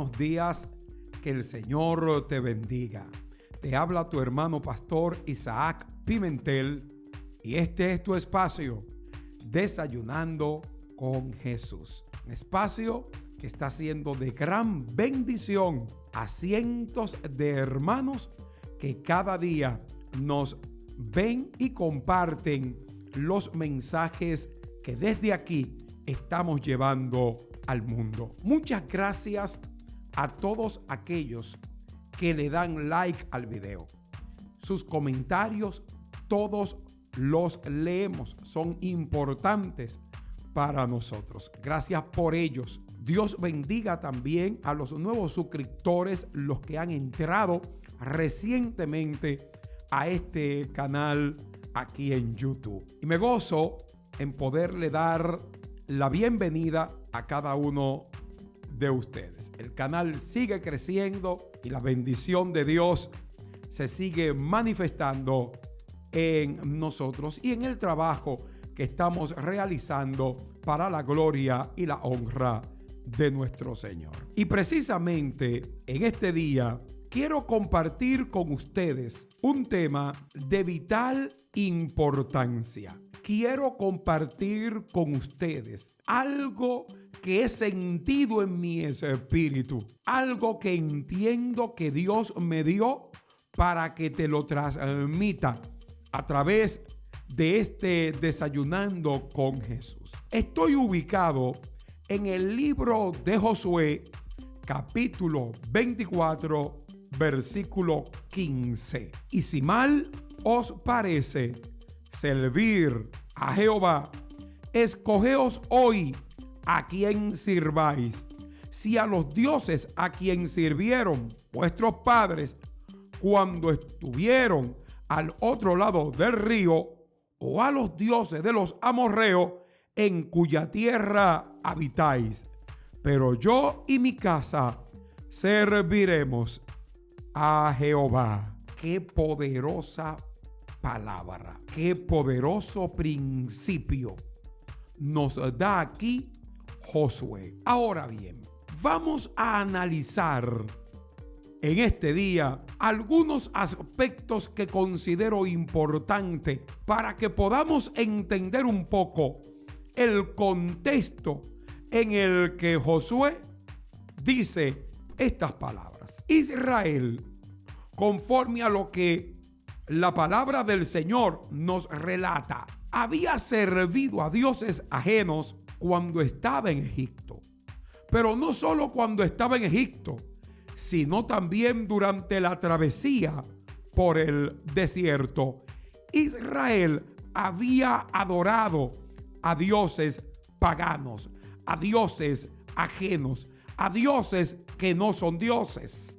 buenos días, que el Señor te bendiga. Te habla tu hermano pastor Isaac Pimentel y este es tu espacio, Desayunando con Jesús. Un espacio que está siendo de gran bendición a cientos de hermanos que cada día nos ven y comparten los mensajes que desde aquí estamos llevando al mundo. Muchas gracias a todos aquellos que le dan like al video. Sus comentarios todos los leemos, son importantes para nosotros. Gracias por ellos. Dios bendiga también a los nuevos suscriptores, los que han entrado recientemente a este canal aquí en YouTube. Y me gozo en poderle dar la bienvenida a cada uno de ustedes. El canal sigue creciendo y la bendición de Dios se sigue manifestando en nosotros y en el trabajo que estamos realizando para la gloria y la honra de nuestro Señor. Y precisamente en este día quiero compartir con ustedes un tema de vital importancia. Quiero compartir con ustedes algo que he sentido en mi espíritu, algo que entiendo que Dios me dio para que te lo transmita a través de este Desayunando con Jesús. Estoy ubicado en el libro de Josué, capítulo 24, versículo 15. Y si mal os parece servir a Jehová, escogeos hoy a quien sirváis, si a los dioses a quien sirvieron vuestros padres cuando estuvieron al otro lado del río, o a los dioses de los amorreos en cuya tierra habitáis. Pero yo y mi casa serviremos a Jehová. Qué poderosa palabra, qué poderoso principio nos da aquí Josué. Ahora bien, vamos a analizar en este día algunos aspectos que considero importantes para que podamos entender un poco el contexto en el que Josué dice estas palabras. Israel, conforme a lo que la palabra del Señor nos relata, había servido a dioses ajenos cuando estaba en Egipto. Pero no solo cuando estaba en Egipto, sino también durante la travesía por el desierto. Israel había adorado a dioses paganos, a dioses ajenos, a dioses que no son dioses.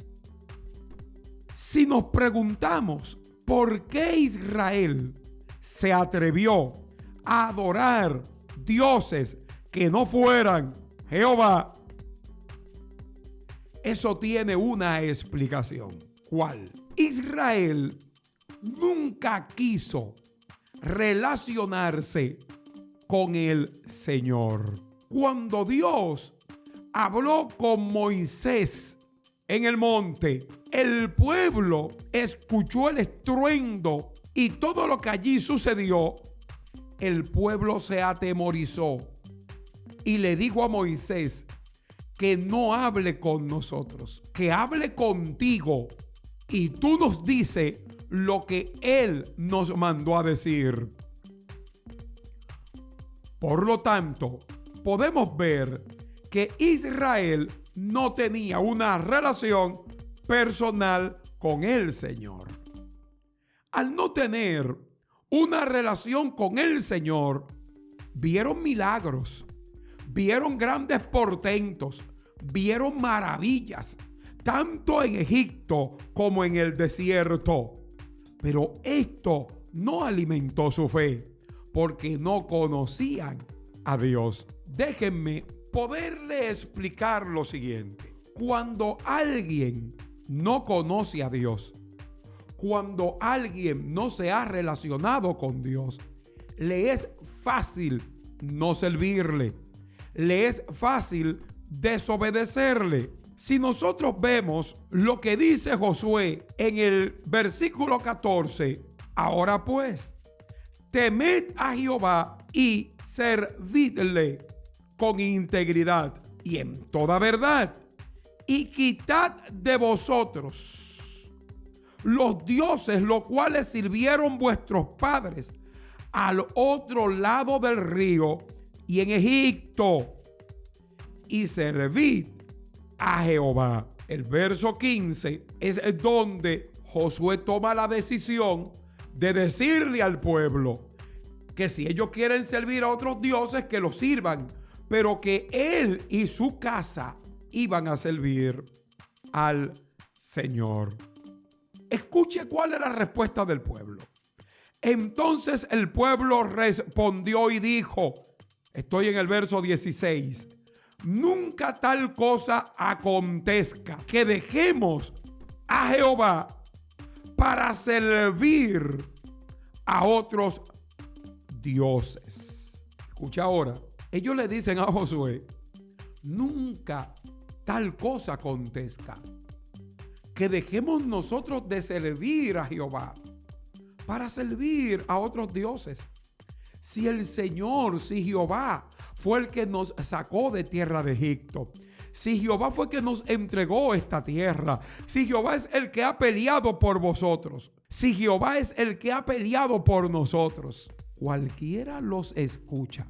Si nos preguntamos por qué Israel se atrevió a adorar dioses que no fueran Jehová, eso tiene una explicación. ¿Cuál? Israel nunca quiso relacionarse con el Señor. Cuando Dios habló con Moisés en el monte, el pueblo escuchó el estruendo y todo lo que allí sucedió. El pueblo se atemorizó y le dijo a Moisés que no hable con nosotros, que hable contigo y tú nos dices lo que Él nos mandó a decir. Por lo tanto, podemos ver que Israel no tenía una relación personal con el Señor. Al no tener una relación con el Señor, vieron milagros, vieron grandes portentos, vieron maravillas, tanto en Egipto como en el desierto. Pero esto no alimentó su fe, porque no conocían a Dios. Déjenme poderle explicar lo siguiente. Cuando alguien no conoce a Dios, cuando alguien no se ha relacionado con Dios, le es fácil no servirle, le es fácil desobedecerle. si nosotros vemos lo que dice Josué en el versículo 14, ahora pues, temed a Jehová y servidle con integridad y en toda verdad, y quitad de vosotros los dioses los cuales sirvieron vuestros padres al otro lado del río y en Egipto, y servid a Jehová. El verso 15 es donde Josué toma la decisión de decirle al pueblo que si ellos quieren servir a otros dioses, que los sirvan, pero que él y su casa iban a servir al Señor. Escuche cuál es la respuesta del pueblo. Entonces el pueblo respondió y dijo, estoy en el verso 16, nunca tal cosa acontezca que dejemos a Jehová para servir a otros dioses. Escucha ahora, ellos le dicen a Josué, nunca tal cosa acontezca que dejemos nosotros de servir a Jehová para servir a otros dioses. Si el Señor, si Jehová fue el que nos sacó de tierra de Egipto, si Jehová fue el que nos entregó esta tierra, si Jehová es el que ha peleado por vosotros, si Jehová es el que ha peleado por nosotros, cualquiera los escucha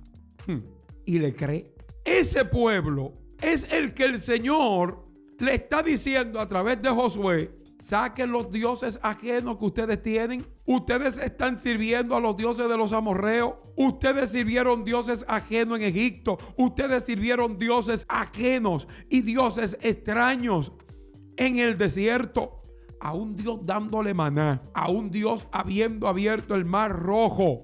y le cree. Ese pueblo es el que el Señor le está diciendo a través de Josué, saquen los dioses ajenos que ustedes tienen. Ustedes están sirviendo a los dioses de los amorreos. Ustedes sirvieron dioses ajenos en Egipto. Ustedes sirvieron dioses ajenos y dioses extraños en el desierto. A un Dios dándole maná, a un Dios habiendo abierto el mar rojo.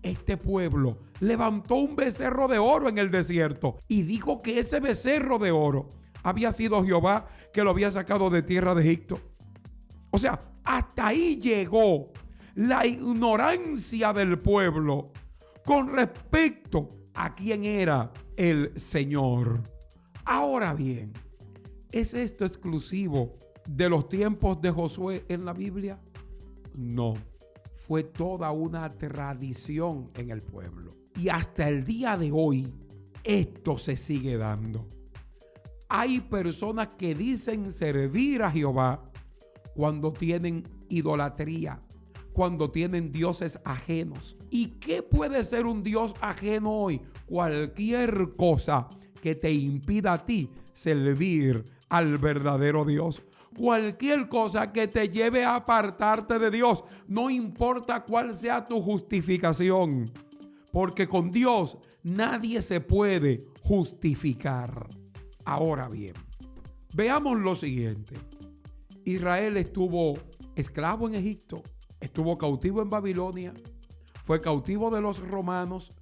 Este pueblo levantó un becerro de oro en el desierto y dijo que ese becerro de oro había sido Jehová que lo había sacado de tierra de Egipto. O sea, hasta ahí llegó la ignorancia del pueblo con respecto a quién era el Señor. Ahora bien, ¿es esto exclusivo de los tiempos de Josué en la Biblia? No, fue toda una tradición en el pueblo. Y hasta el día de hoy, esto se sigue dando. Hay personas que dicen servir a Jehová cuando tienen idolatría, cuando tienen dioses ajenos. ¿Y qué puede ser un dios ajeno hoy? Cualquier cosa que te impida a ti servir al verdadero Dios. Cualquier cosa que te lleve a apartarte de Dios, no importa cuál sea tu justificación, porque con Dios nadie se puede justificar. Ahora bien, veamos lo siguiente. Israel estuvo esclavo en Egipto, estuvo cautivo en Babilonia, fue cautivo de los romanos.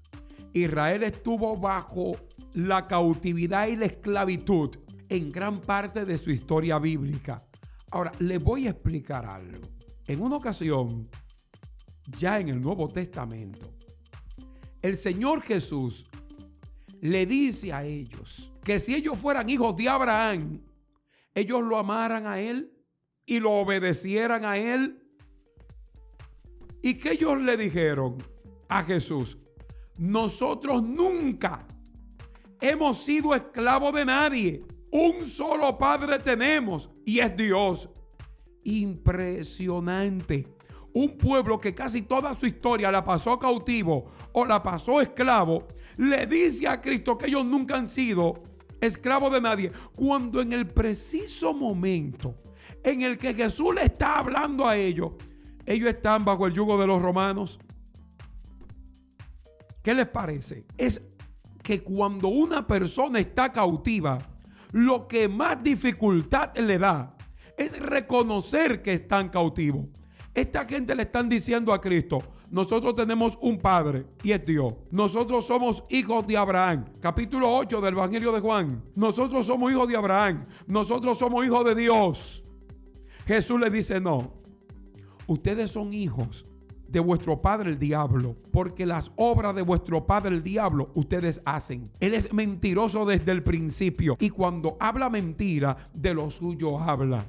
Israel estuvo bajo la cautividad y la esclavitud en gran parte de su historia bíblica. Ahora, les voy a explicar algo. En una ocasión, ya en el Nuevo Testamento, el Señor Jesús le dice a ellos que si ellos fueran hijos de Abraham, ellos lo amaran a él y lo obedecieran a él. ¿Y que ellos le dijeron a Jesús? Nosotros nunca hemos sido esclavos de nadie. Un solo Padre tenemos y es Dios. Impresionante. Un pueblo que casi toda su historia la pasó cautivo o la pasó esclavo, le dice a Cristo que ellos nunca han sido esclavos de nadie, cuando en el preciso momento en el que Jesús le está hablando a ellos, ellos están bajo el yugo de los romanos. ¿Qué les parece? Es que cuando una persona está cautiva, lo que más dificultad le da es reconocer que están cautivos. Esta gente le están diciendo a Cristo, nosotros tenemos un Padre y es Dios. Nosotros somos hijos de Abraham. Capítulo 8 del Evangelio de Juan. Nosotros somos hijos de Abraham. Nosotros somos hijos de Dios. Jesús le dice, no, ustedes son hijos de vuestro padre el diablo, porque las obras de vuestro padre el diablo ustedes hacen. Él es mentiroso desde el principio y cuando habla mentira, de lo suyo habla,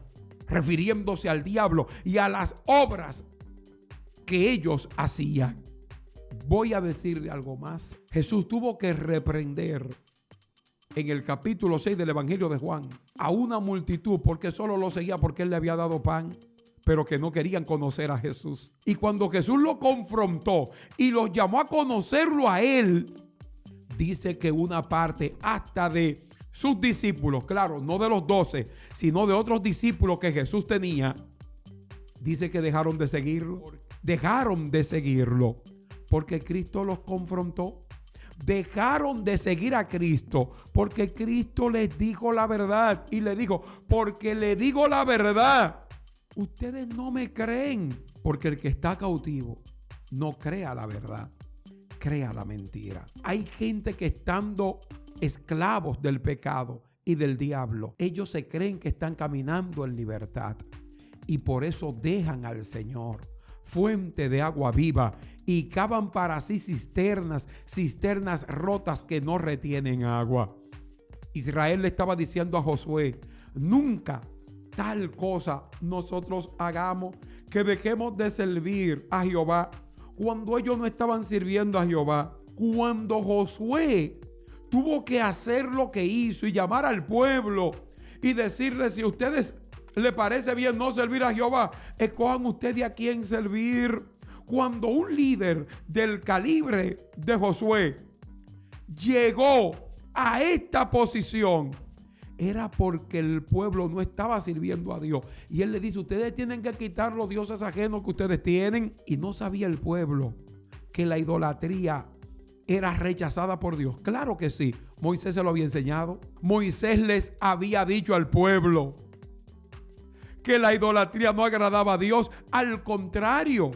refiriéndose al diablo y a las obras que ellos hacían. Voy a decirle algo más. Jesús tuvo que reprender en el capítulo 6 del Evangelio de Juan a una multitud porque solo lo seguía porque él le había dado pan, pero que no querían conocer a Jesús. Y cuando Jesús lo confrontó y los llamó a conocerlo a él, dice que una parte hasta de sus discípulos, claro, no de los 12, sino de otros discípulos que Jesús tenía, dice que dejaron de seguirlo. Dejaron de seguirlo porque Cristo los confrontó. Dejaron de seguir a Cristo porque Cristo les dijo la verdad y le dijo, porque le digo la verdad, ustedes no me creen, porque el que está cautivo no crea la verdad, crea la mentira. Hay gente que estando esclavos del pecado y del diablo, ellos se creen que están caminando en libertad y por eso dejan al Señor, fuente de agua viva, y cavan para sí cisternas rotas que no retienen agua. Israel le estaba diciendo a Josué, nunca tal cosa nosotros hagamos, que dejemos de servir a Jehová, cuando ellos no estaban sirviendo a Jehová. Cuando Josué tuvo que hacer lo que hizo y llamar al pueblo y decirle, si a ustedes le parece bien no servir a Jehová, escojan ustedes a quién servir. Cuando un líder del calibre de Josué llegó a esta posición, era porque el pueblo no estaba sirviendo a Dios. Y él le dice, ustedes tienen que quitar los dioses ajenos que ustedes tienen. Y no sabía el pueblo que la idolatría era rechazada por Dios. Claro que sí, Moisés se lo había enseñado. Moisés les había dicho al pueblo que la idolatría no agradaba a Dios. Al contrario,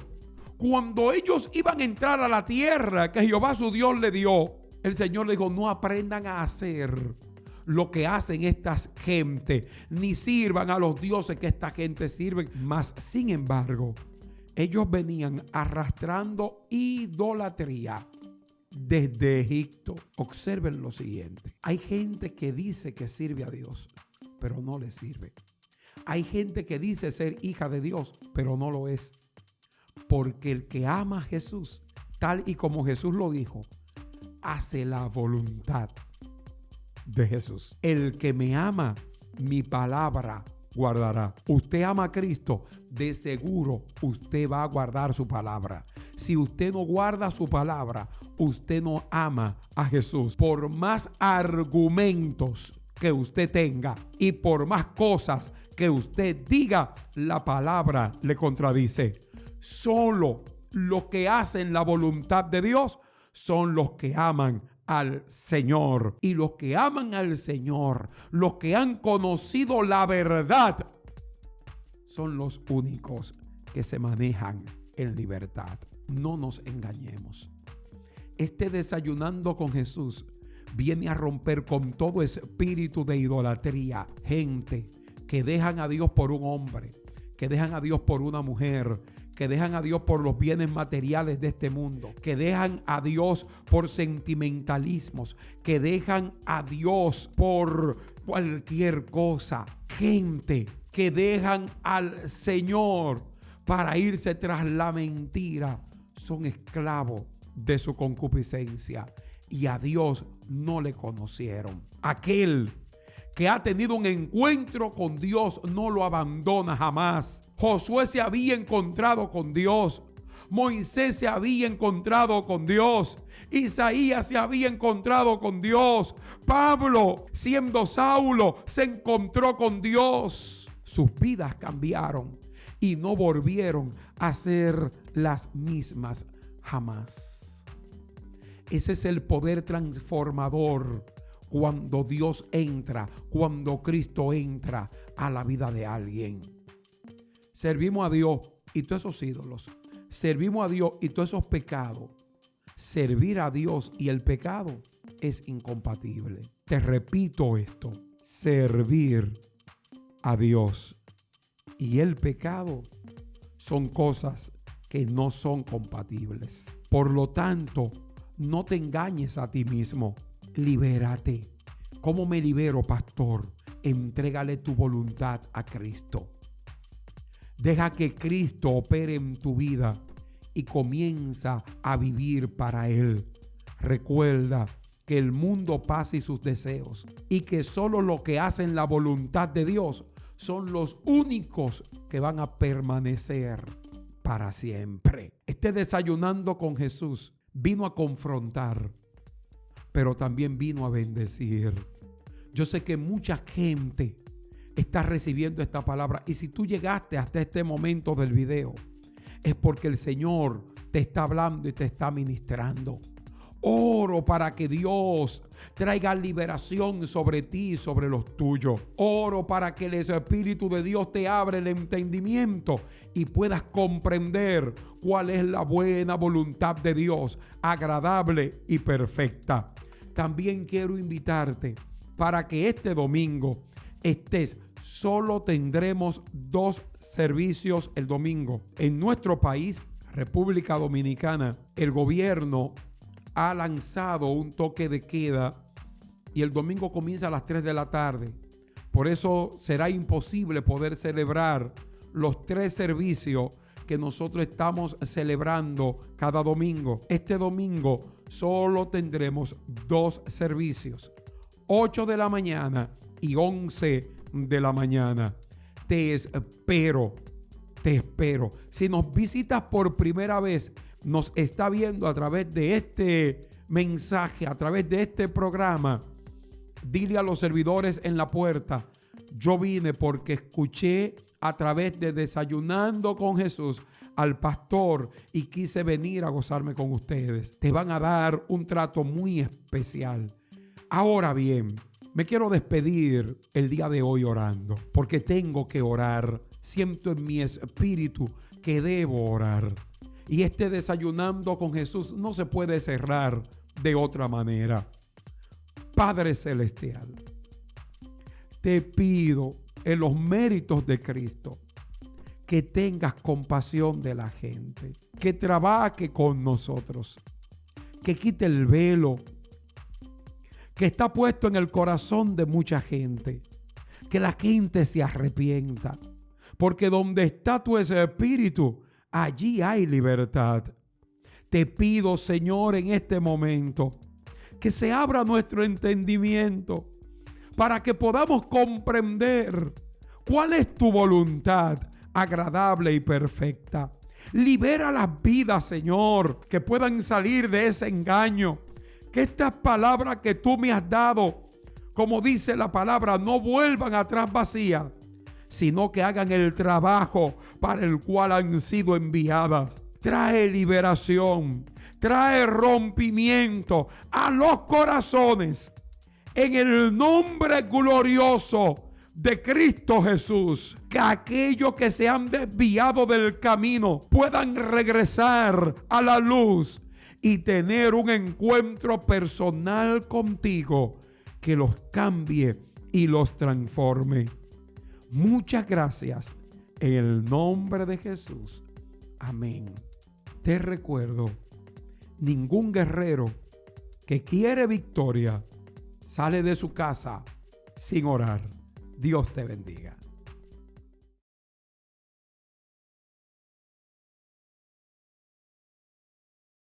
cuando ellos iban a entrar a la tierra que Jehová su Dios le dio, el Señor le dijo, no aprendan a hacer lo que hacen estas gente, ni sirvan a los dioses que esta gente sirven. Mas, sin embargo, ellos venían arrastrando idolatría desde Egipto. Observen lo siguiente. Hay gente que dice que sirve a Dios, pero no le sirve. Hay gente que dice ser hija de Dios, pero no lo es. Porque el que ama a Jesús, tal y como Jesús lo dijo, hace la voluntad de Jesús. El que me ama, mi palabra guardará. Usted ama a Cristo, de seguro usted va a guardar su palabra. Si usted no guarda su palabra, usted no ama a Jesús. Por más argumentos que usted tenga y por más cosas que usted diga, la palabra le contradice. Solo los que hacen la voluntad de Dios son los que aman al Señor. Y los que aman al Señor, los que han conocido la verdad, son los únicos que se manejan en libertad. No nos engañemos. Este Desayunando con Jesús viene a romper con todo espíritu de idolatría. Gente que dejan a Dios por un hombre, que dejan a Dios por una mujer, que dejan a Dios por los bienes materiales de este mundo, que dejan a Dios por sentimentalismos, que dejan a Dios por cualquier cosa. Gente que dejan al Señor para irse tras la mentira, son esclavos de su concupiscencia y a Dios no le conocieron. Aquel que ha tenido un encuentro con Dios no lo abandona jamás. Josué se había encontrado con Dios. Moisés se había encontrado con Dios. Isaías se había encontrado con Dios. Pablo, siendo Saulo, se encontró con Dios. Sus vidas cambiaron y no volvieron a ser las mismas jamás. Ese es el poder transformador cuando Dios entra, cuando Cristo entra a la vida de alguien. Servimos a Dios y todos esos ídolos. Servimos a Dios y todos esos pecados. Servir a Dios y el pecado es incompatible. Te repito esto: servir a Dios y el pecado son cosas que no son compatibles. Por lo tanto, no te engañes a ti mismo. Libérate. ¿Cómo me libero, pastor? Entrégale tu voluntad a Cristo. Deja que Cristo opere en tu vida y comienza a vivir para Él. Recuerda que el mundo pasa y sus deseos, y que solo los que hacen la voluntad de Dios son los únicos que van a permanecer para siempre. Desayunando con Jesús vino a confrontar, pero también vino a bendecir. Yo sé que mucha gente está recibiendo esta palabra, y si tú llegaste hasta este momento del video, es porque el Señor te está hablando y te está ministrando. Oro para que Dios traiga liberación sobre ti y sobre los tuyos. Oro para que el Espíritu de Dios te abra el entendimiento y puedas comprender cuál es la buena voluntad de Dios, agradable y perfecta. También quiero invitarte para que este domingo estés. Solo tendremos 2 servicios el domingo. En nuestro país, República Dominicana, el gobierno ha lanzado un toque de queda y el domingo comienza a las 3 de la tarde. Por eso será imposible poder celebrar los 3 servicios que nosotros estamos celebrando cada domingo. Este domingo solo tendremos 2 servicios, 8 de la mañana y 11 de la mañana. Te espero. Si nos visitas por primera vez, nos está viendo a través de este mensaje, a través de este programa, dile a los servidores en la puerta: yo vine porque escuché a través de Desayunando con Jesús al pastor y quise venir a gozarme con ustedes. Te van a dar un trato muy especial. Ahora bien, me quiero despedir el día de hoy orando, porque tengo que orar. Siento en mi espíritu que debo orar. Y Desayunando con Jesús no se puede cerrar de otra manera. Padre Celestial, te pido en los méritos de Cristo que tengas compasión de la gente, que trabaje con nosotros, que quite el velo que está puesto en el corazón de mucha gente, que la gente se arrepienta, porque donde está tu espíritu, allí hay libertad. Te pido, Señor, en este momento, que se abra nuestro entendimiento para que podamos comprender cuál es tu voluntad agradable y perfecta. Libera las vidas, Señor, que puedan salir de ese engaño. Que estas palabras que tú me has dado, como dice la palabra, no vuelvan atrás vacías, sino que hagan el trabajo para el cual han sido enviadas. Trae liberación, trae rompimiento a los corazones en el nombre glorioso de Cristo Jesús. Que aquellos que se han desviado del camino puedan regresar a la luz y tener un encuentro personal contigo que los cambie y los transforme. Muchas gracias en el nombre de Jesús. Amén. Te recuerdo, ningún guerrero que quiere victoria sale de su casa sin orar. Dios te bendiga.